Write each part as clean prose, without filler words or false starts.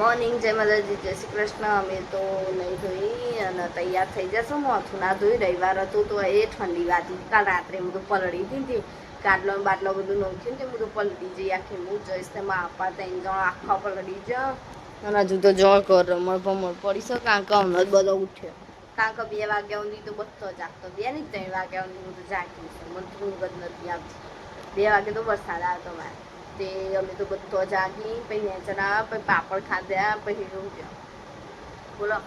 Morning, જય માતાજી, જય શ્રી કૃષ્ણ. અમે તો નહીં ધોઈ અને તૈયાર થઈ જશું. માથું ના ધોઈ, રવિવાર હતું તો એ ઠંડી વાતી. કાલ રાત્રે હું તો પલળી હતી, કાટલો બાટલો બધું નોખ્યું ને બધું પલટી જઈ. આખી હું જઈશ ને માં આપવા 3 જણ આખા પલળી જા. અને હજુ તો જળ કર રમણ ભમણ પડી શકે. કારણ કે હમણાં જ બધો ઉઠ્યો. કારણ કે 2 વાગ્યા સુધી તો બધો જાગતો, 2 નહીં 3 વાગ્યા સુધી હું તો જાગી છું. મને ઊંઘ જ નથી આવતી. 2 વાગે તો વરસાદ આવતો મારે. તે અમે તો બધો જાગી, પછી નેચર આવ્યા, પછી પાપડ ખાધ્યા, પછી ઊંઘ્યા. બોલો,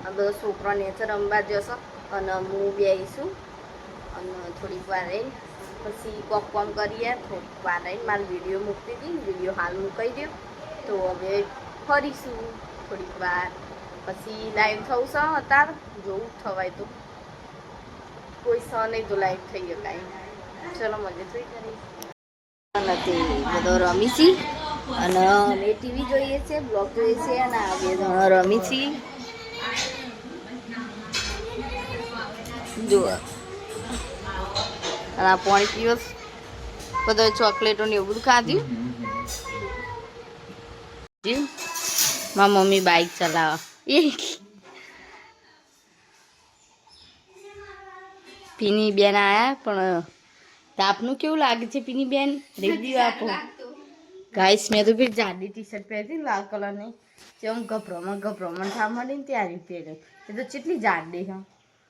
આ બધો છોકરો નેચર રમવા જશો અને હું બેસીશું અને થોડીક વાર રહીને પછી કોમ કરીએ. થોડીક વાર રહીને મારે વિડીયો મૂકતી હતી, વિડીયો હાલ મૂકાઈ ગયો. તો હવે ફરીશું થોડીક વાર પછી. લાઈવ થવું છે અત્યારે, જોવું થવાય તો. કોઈ સ નહીં તો લાઈવ થઈ ગયો કાંઈ. ચલો મજા થઈ કરીશ. નથી બધો રમી છી અને અમે ટીવી જોઈએ છે, બ્લોગ જોઈએ છે અને આ 2 જણો રમી છી. જુઓ અને આ પાણી પીવો, બધો ચોકલેટો ને એવું બધું ખાધ્યું. મારી મમ્મી બાઈક ચલાવે. પીની બેન આયા, પણ તાપનું કેવું લાગે છે પીની બેન? રિવ્યુ આપો ગાઈસ. મેં તો ફિર જાડી ટી-શર્ટ પહેરી લાલ કલરની, જેમ ગભરામણ થવા માંડી ને ત્યારે પહેરે. એ તો કેટલી જાડી હા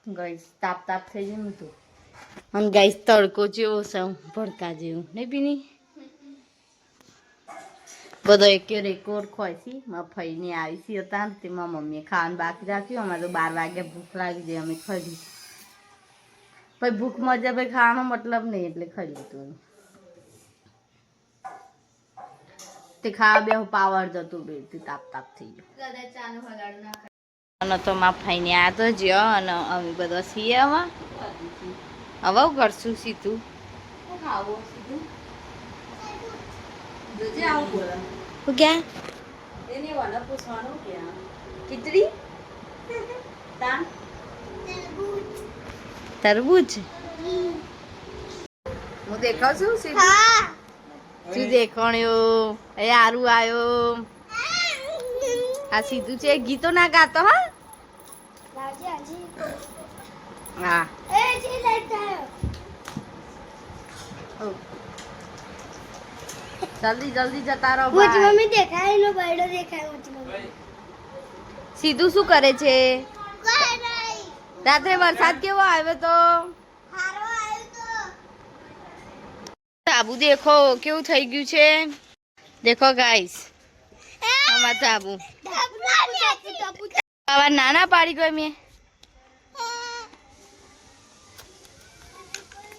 ગાઈસ, તાપ થઈ જાય ને તો. અને ગાઈસ તડકો જેવો છે ભડકા જેવું નહીં પીની? બધો એક રેકોર્ડ ખોઈશી. મારા ફઈને આવી છે હતા તે મારા મમ્મીએ ખાવાનું બાકી રાખ્યું. અમારે તો 12 વાગે ભૂખ લાગી જાય, અમે ખાધી. પછી ભૂખ મજા ભાઈ ખાવાનો મતલબ નહીં એટલે ખાઈ લીધું. તે ખાવા બે પાવર જતું બે તાપ થઈ ગયો. અને તો મારા ફઈને આ તો જ્યો અને અમે બધા છીએ. હવે કરશું સીધું ક્યાં એને વાળા પૂછવાનું ક્યાં ખીચડી તરબૂચ હું દેખાવ છું સીધું. શું દેખાણ્યો? એ હારું આવ્યો. આ સીધું છે, ગીતો ના ગાતો. હા હા જલ્દી જતા રહો. મમ્મી દેખાય નો બૈડો દેખાય. સીધું શું કરે છે? રાત્રે વરસાદ કેવો આવ્યો તો? સાબુ દેખો કેવું થઈ ગયું છે. દેખો ગાઈસ, અમાર સાબુ આવા નાના પાડી ગયો. મેં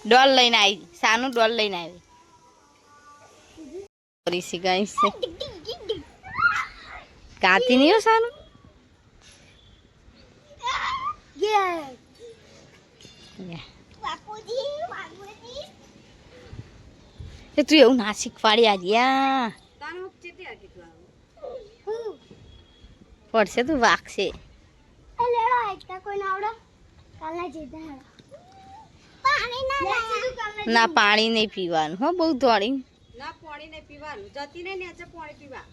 ડોલ લઈને આવી, સાનું ડોલ લઈને આવી. ગાઈસ કાતી નહીં હો સાનું. તું એવું ના શીખવાડી આર્યા, પડશે તું વાગશે. ના પાણી નહીં પીવાનું હો, બહુ દોડી ના પાણી નહીં પીવાનું. જતી નહીં ને પાણી પીવા.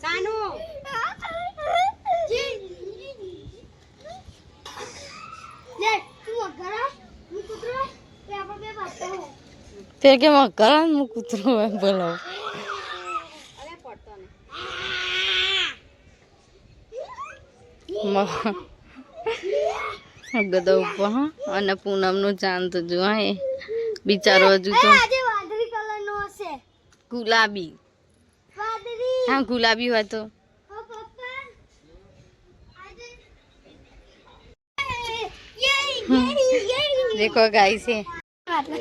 સાનું તે કે મકરા હું કૂતરું એમ બોલાવ. ગદા ઉપર હા. અને પૂનમ નું ચાંદ તો જો બિચારો હજુ તો ગુલાબી. હા ગુલાબી હોય તો દેખો ગાય છે.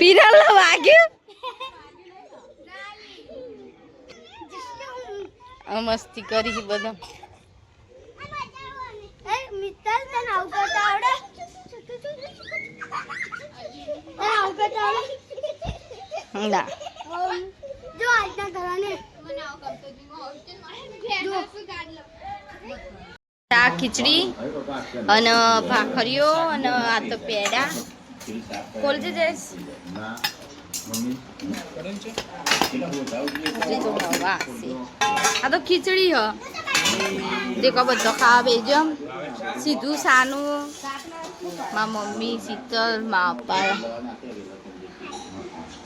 પીરલ વાગ્યું મસ્તી કરી છે બધા. ખીચડી અને ભાખરીઓ અને આ તો પેડા. ખોલજે જઈશ. હજી તો હવા છે. આ તો ખીચડી હ દેખો બધો ખાવા બેજો સીધું સાનું મા મમ્મી શીતલ મા પપ્પા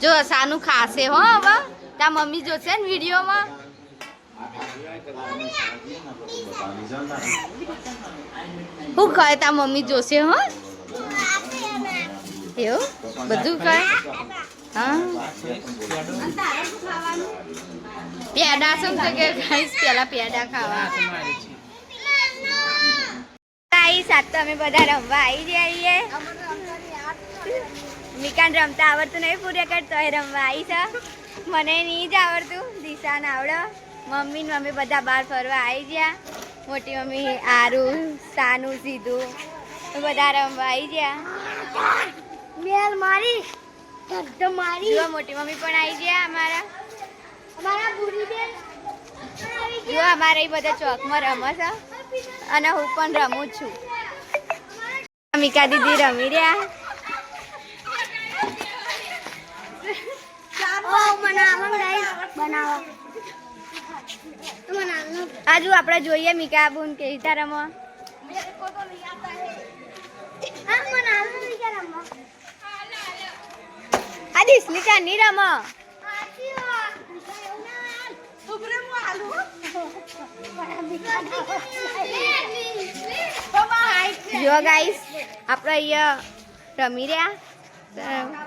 જો સાનું ખાશે હો હવે તા મમ્મી જોશે ને વિડીયોમાં શું કહે તા મમ્મી જોશે હો એવું બધું કહે હા પેડા શું તો કે ખાઈશ પેલા પેડા ખાવા સાત તો અમે બધા રમવા આવી જઈએ મિકાન રમતા આવડતું નહીં પૂરે કરતો એ રમવા આવી છે મને નહીં જ આવડતું દિશાને આવડે મમ્મી ને મમ્મી બધા બહાર ફરવા આવી ગયા મોટી મમ્મી આરું સાનું સીધું બધા રમવા આવી ગયા મેલ મારી તો મારી જો મોટી મમ્મી પણ આવી ગયા અમારા બુરી બેન જો અમારે એ બધા ચોકમાં રમે છે અને હું પણ રમું છું મિકા દીદી રમી રહ્યા આજુ આપણે જોઈએ મિકા બુન કે રીતા રમો આ દિશલિકા ની રમો જો ગાઈસ આપણે અહીંયા રમી રહ્યા